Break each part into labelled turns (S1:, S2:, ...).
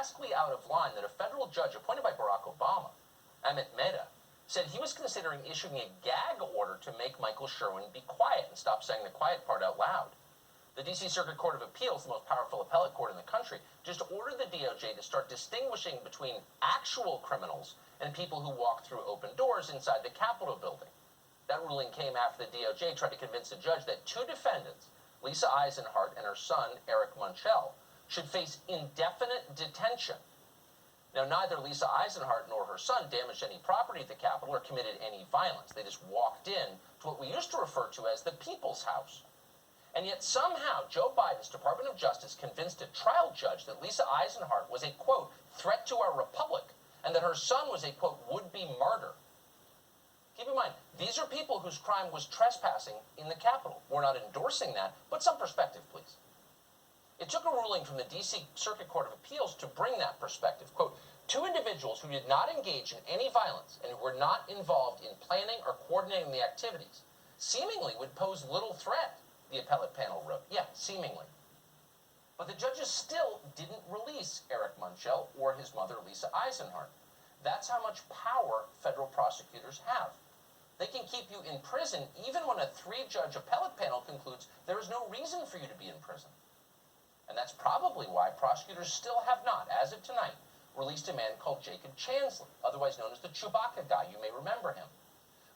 S1: grotesquely out of line that a federal judge appointed by Barack Obama, Amit Mehta, said he was considering issuing a gag order to make Michael Sherwin be quiet and stop saying the quiet part out loud. The D.C. Circuit Court of Appeals, the most powerful appellate court in the country, just ordered the DOJ to start distinguishing between actual criminals and people who walk through open doors inside the Capitol building. That ruling came after the DOJ tried to convince a judge that two defendants, Lisa Eisenhart and her son, Eric Munchell, should face indefinite detention. Now, neither Lisa Eisenhart nor her son damaged any property at the Capitol or committed any violence. They just walked in to what we used to refer to as the People's House. And yet somehow Joe Biden's Department of Justice convinced a trial judge that Lisa Eisenhart was a, quote, threat to our republic, and that her son was a, quote, would-be martyr. Keep in mind, these are people whose crime was trespassing in the Capitol. We're not endorsing that, but some perspective, please. It took a ruling from the D.C. Circuit Court of Appeals to bring that perspective. Quote, two individuals who did not engage in any violence and who were not involved in planning or coordinating the activities seemingly would pose little threat, the appellate panel wrote. Yeah, seemingly. But the judges still didn't release Eric Munchell or his mother, Lisa Eisenhart. That's how much power federal prosecutors have. They can keep you in prison even when a three-judge appellate panel concludes there is no reason for you to be in prison. And that's probably why prosecutors still have not, as of tonight, released a man called Jacob Chansley, otherwise known as the Chewbacca guy. You may remember him.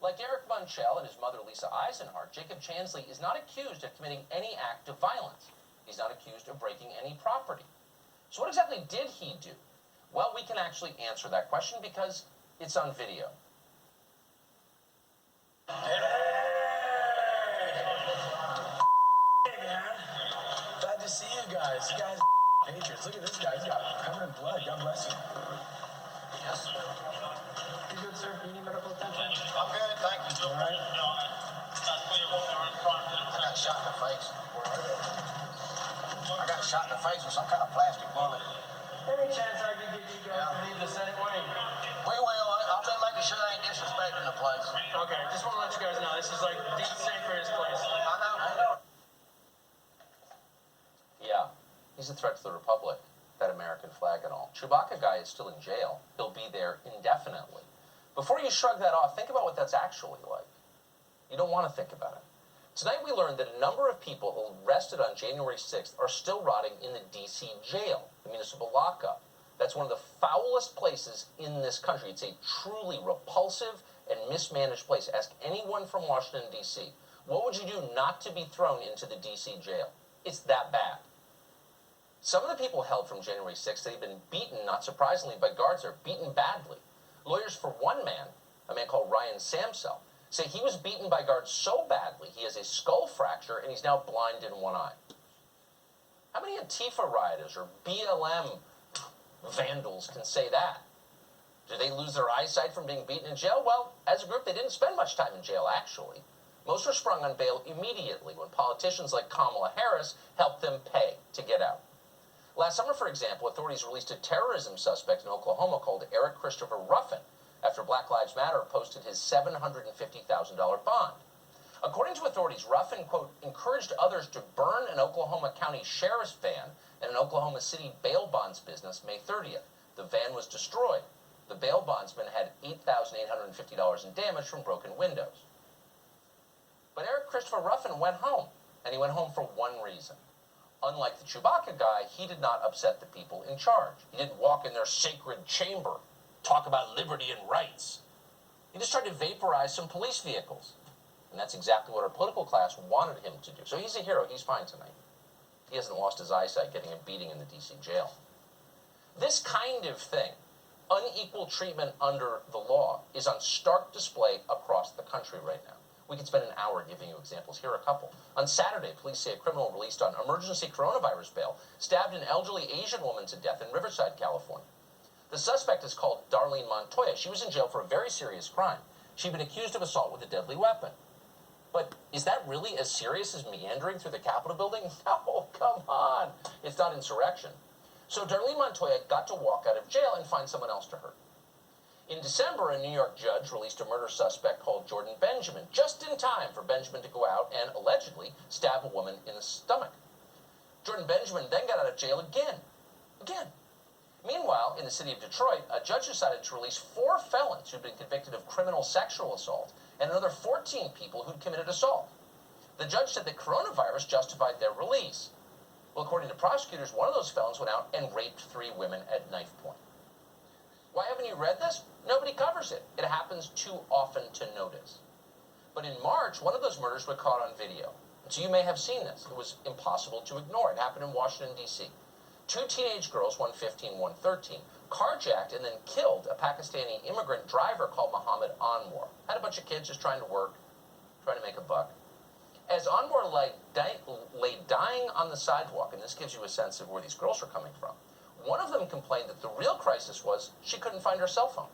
S1: Like Eric Munchell and his mother, Lisa Eisenhart, Jacob Chansley is not accused of committing any act of violence. He's not accused of breaking any property. So what exactly did he do? Well, we can actually answer that question because it's on video.
S2: Hey, man. Glad to see you guys. You guys are patriots. Look at this guy. He's got covered in blood. God bless you. Yes. You good, sir? You need medical attention?
S3: I'm good, thank you.
S2: All right.
S3: I got shot in the face. I got shot in the face with some kind of plastic bullet.
S2: Any chance I could get you guys to leave the Senate wing?
S3: We will. I'll be making sure they ain't disrespecting the place.
S2: Okay, just want to let you guys know this is like the safest place.
S3: I know.
S1: Yeah, he's a threat to the republic, that American flag and all. Chewbacca guy is still in jail. He'll be there indefinitely. Before you shrug that off, think about what that's actually like. You don't want to think about it. Tonight we learned that a number of people arrested on January 6th are still rotting in the D.C. jail, the municipal lockup. That's one of the foulest places in this country. It's a truly repulsive and mismanaged place. Ask anyone from Washington, D.C. What would you do not to be thrown into the D.C. jail? It's that bad. Some of the people held from January 6th, they've been beaten, not surprisingly, by guards. They're beaten badly. Lawyers for one man, a man called Ryan Samsel, say he was beaten by guards so badly he has a skull fracture and he's now blind in one eye. How many Antifa rioters or BLM vandals can say that? Do they lose their eyesight from being beaten in jail? Well, as a group, they didn't spend much time in jail, actually. Most were sprung on bail immediately when politicians like Kamala Harris helped them pay to get out. Last summer, for example, authorities released a terrorism suspect in Oklahoma called Eric Christopher Ruffin after Black Lives Matter posted his $750,000 bond. According to authorities, Ruffin, quote, encouraged others to burn an Oklahoma County sheriff's van in an Oklahoma City bail bonds business May 30th. The van was destroyed. The bail bondsman had $8,850 in damage from broken windows. But Eric Christopher Ruffin went home, and he went home for one reason. Unlike the Chewbacca guy, he did not upset the people in charge. He didn't walk in their sacred chamber, talk about liberty and rights. He just tried to vaporize some police vehicles. And that's exactly what our political class wanted him to do. So he's a hero. He's fine tonight. He hasn't lost his eyesight getting a beating in the D.C. jail. This kind of thing, unequal treatment under the law, is on stark display across the country right now. We could spend an hour giving you examples. Here are a couple. On Saturday, police say a criminal released on emergency coronavirus bail stabbed an elderly Asian woman to death in Riverside, California. The suspect is called Darlene Montoya. She was in jail for a very serious crime. She'd been accused of assault with a deadly weapon. But is that really as serious as meandering through the Capitol building? No, come on. It's not insurrection. So Darlene Montoya got to walk out of jail and find someone else to hurt. In December, a New York judge released a murder suspect called Jordan Benjamin, just in time for Benjamin to go out and allegedly stab a woman in the stomach. Jordan Benjamin then got out of jail again. Meanwhile, Now, in the city of Detroit, a judge decided to release 4 felons who'd been convicted of criminal sexual assault and another 14 people who'd committed assault. The judge said that coronavirus justified their release. Well, according to prosecutors, one of those felons went out and raped 3 women at knife point. Why haven't you read this? Nobody covers it. It happens too often to notice. But in March, one of those murders was caught on video. So you may have seen this. It was impossible to ignore. It happened in Washington, D.C. 2 teenage girls, one 15, one 13, carjacked and then killed a Pakistani immigrant driver called Muhammad Anwar. Had a bunch of kids just trying to work, trying to make a buck. As Anwar lay dying on the sidewalk, and this gives you a sense of where these girls are coming from, one of them complained that the real crisis was she couldn't find her cell phone.